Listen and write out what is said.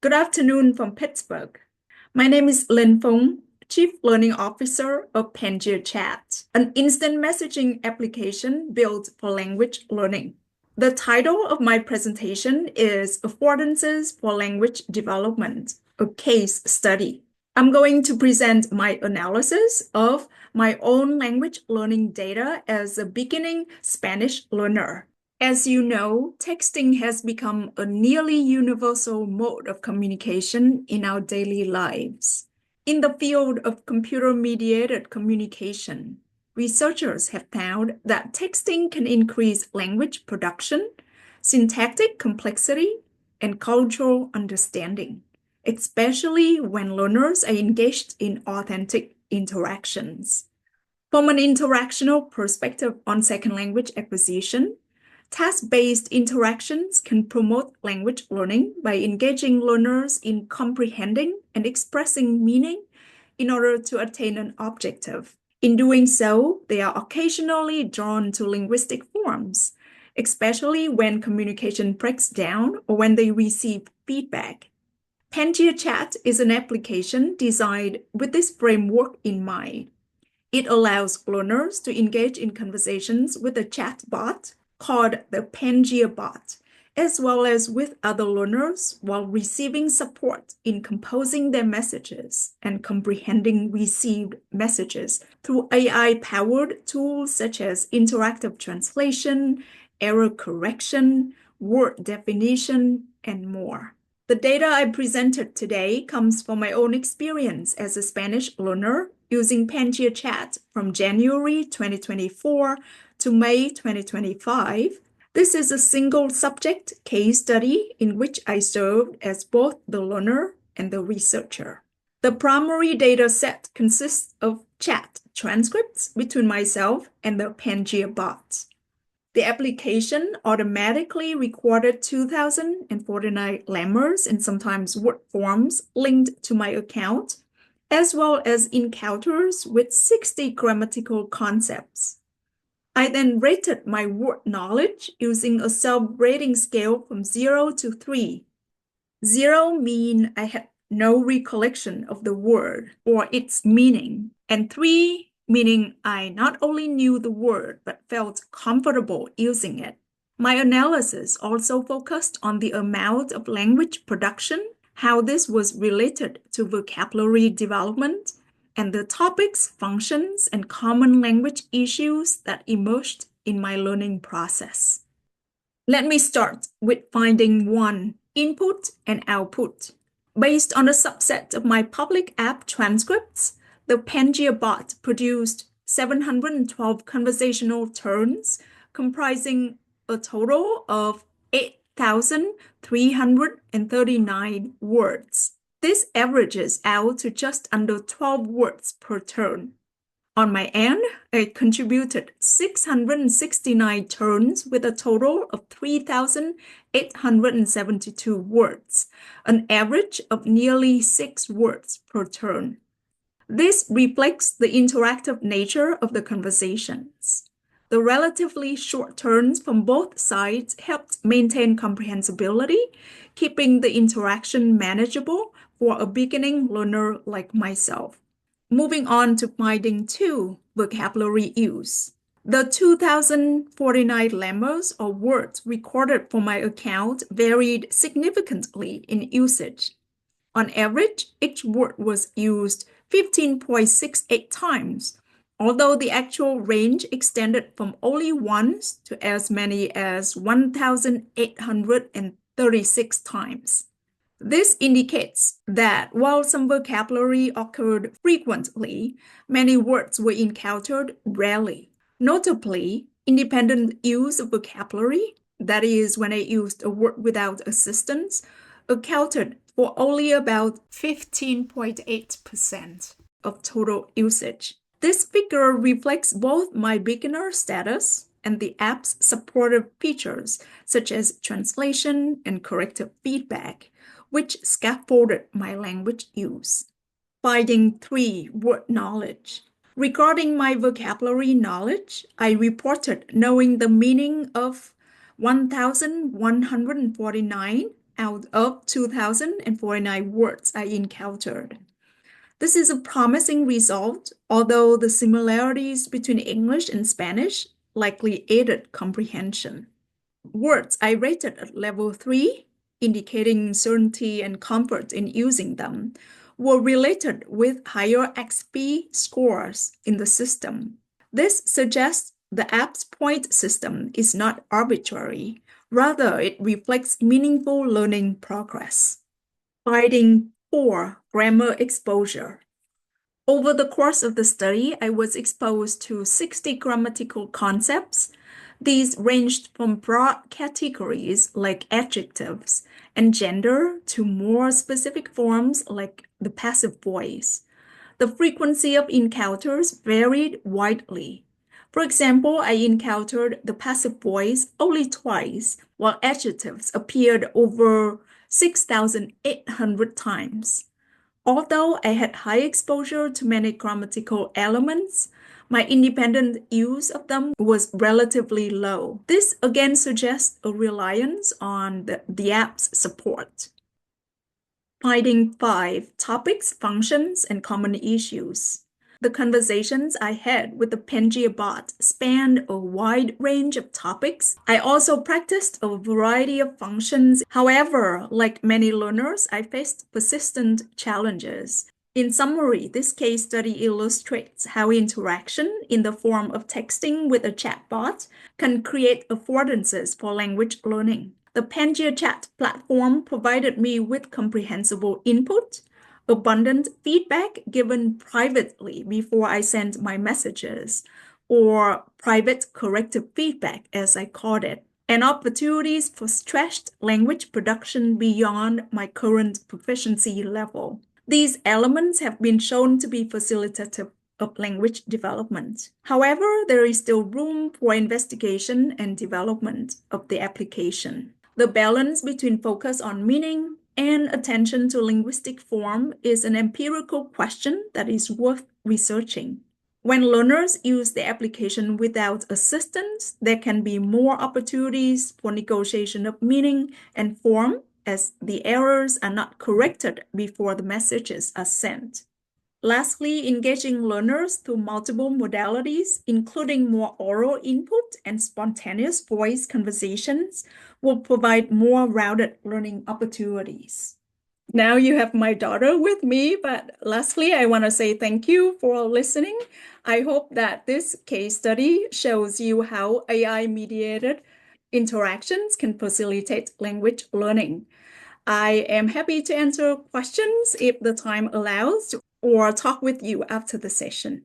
Good afternoon from Pittsburgh. My name is Lin Feng, Chief Learning Officer of Pangea Chat, an instant messaging application built for language learning. The title of my presentation is Affordances for Language Development, a case study. I'm going to present my analysis of my own language learning data as a beginning Spanish learner. As you know, texting has become a nearly universal mode of communication in our daily lives. In the field of computer-mediated communication, researchers have found that texting can increase language production, syntactic complexity, and cultural understanding, especially when learners are engaged in authentic interactions. From an interactional perspective on second language acquisition, task-based interactions can promote language learning by engaging learners in comprehending and expressing meaning in order to attain an objective. In doing so, they are occasionally drawn to linguistic forms, especially when communication breaks down or when they receive feedback. Pangea Chat is an application designed with this framework in mind. It allows learners to engage in conversations with a chatbot called the Pangea bot, as well as with other learners while receiving support in composing their messages and comprehending received messages through AI-powered tools such as interactive translation, error correction, word definition, and more. The data I presented today comes from my own experience as a Spanish learner using Pangea Chat from January 2024 to May 2025. This is a single subject case study in which I served as both the learner and the researcher. The primary data set consists of chat transcripts between myself and the Pangea bot. The application automatically recorded 2,049 letters and sometimes word forms linked to my account, as well as encounters with 60 grammatical concepts. I then rated my word knowledge using a self-rating scale from 0 to 3. 0 means I had no recollection of the word or its meaning, and 3 meaning I not only knew the word but felt comfortable using it. My analysis also focused on the amount of language production, how this was related to vocabulary development, and the topics, functions, and common language issues that emerged in my learning process. Let me start with finding 1, input and output. Based on a subset of my public app transcripts, the Pangea bot produced 712 conversational turns, comprising a total of 8,339 words. This averages out to just under 12 words per turn. On my end, I contributed 669 turns with a total of 3,872 words, an average of nearly 6 words per turn. This reflects the interactive nature of the conversations. The relatively short turns from both sides helped maintain comprehensibility, keeping the interaction manageable for a beginning learner like myself. Moving on to finding 2, vocabulary use. The 2,049 letters or words recorded for my account varied significantly in usage. On average, each word was used 15.68 times, although the actual range extended from only once to as many as 1,836 times. This indicates that while some vocabulary occurred frequently, many words were encountered rarely. Notably, independent use of vocabulary, that is, when I used a word without assistance, accounted for only about 15.8% of total usage. This figure reflects both my beginner status and the app's supportive features, such as translation and corrective feedback, which scaffolded my language use. Finding 3, word knowledge. Regarding my vocabulary knowledge, I reported knowing the meaning of 1,149 out of 2,049 words I encountered. This is a promising result, although the similarities between English and Spanish likely aided comprehension. Words I rated at level 3, indicating certainty and comfort in using them, were related with higher XP scores in the system. This suggests the app's point system is not arbitrary. Rather, it reflects meaningful learning progress. Finding 4, grammar exposure. Over the course of the study, I was exposed to 60 grammatical concepts. These ranged from broad categories like adjectives and gender to more specific forms like the passive voice. The frequency of encounters varied widely. For example, I encountered the passive voice only twice, while adjectives appeared over 6,800 times. Although I had high exposure to many grammatical elements, my independent use of them was relatively low. This again suggests a reliance on the app's support. Finding 5, topics, functions, and common issues. The conversations I had with the Pangea bot spanned a wide range of topics. I also practiced a variety of functions. However, like many learners, I faced persistent challenges. In summary, this case study illustrates how interaction in the form of texting with a chatbot can create affordances for language learning. The Pangea chat platform provided me with comprehensible input, abundant feedback given privately before I sent my messages, or private corrective feedback, as I called it, and opportunities for stretched language production beyond my current proficiency level. These elements have been shown to be facilitative of language development. However, there is still room for investigation and development of the application. The balance between focus on meaning and attention to linguistic form is an empirical question that is worth researching. When learners use the application without assistance, there can be more opportunities for negotiation of meaning and form, as the errors are not corrected before the messages are sent. Lastly, engaging learners through multiple modalities, including more oral input and spontaneous voice conversations, will provide more rounded learning opportunities. Now you have my daughter with me, but lastly, I want to say thank you for listening. I hope that this case study shows you how AI-mediated interactions can facilitate language learning. I am happy to answer questions if the time allows or talk with you after the session.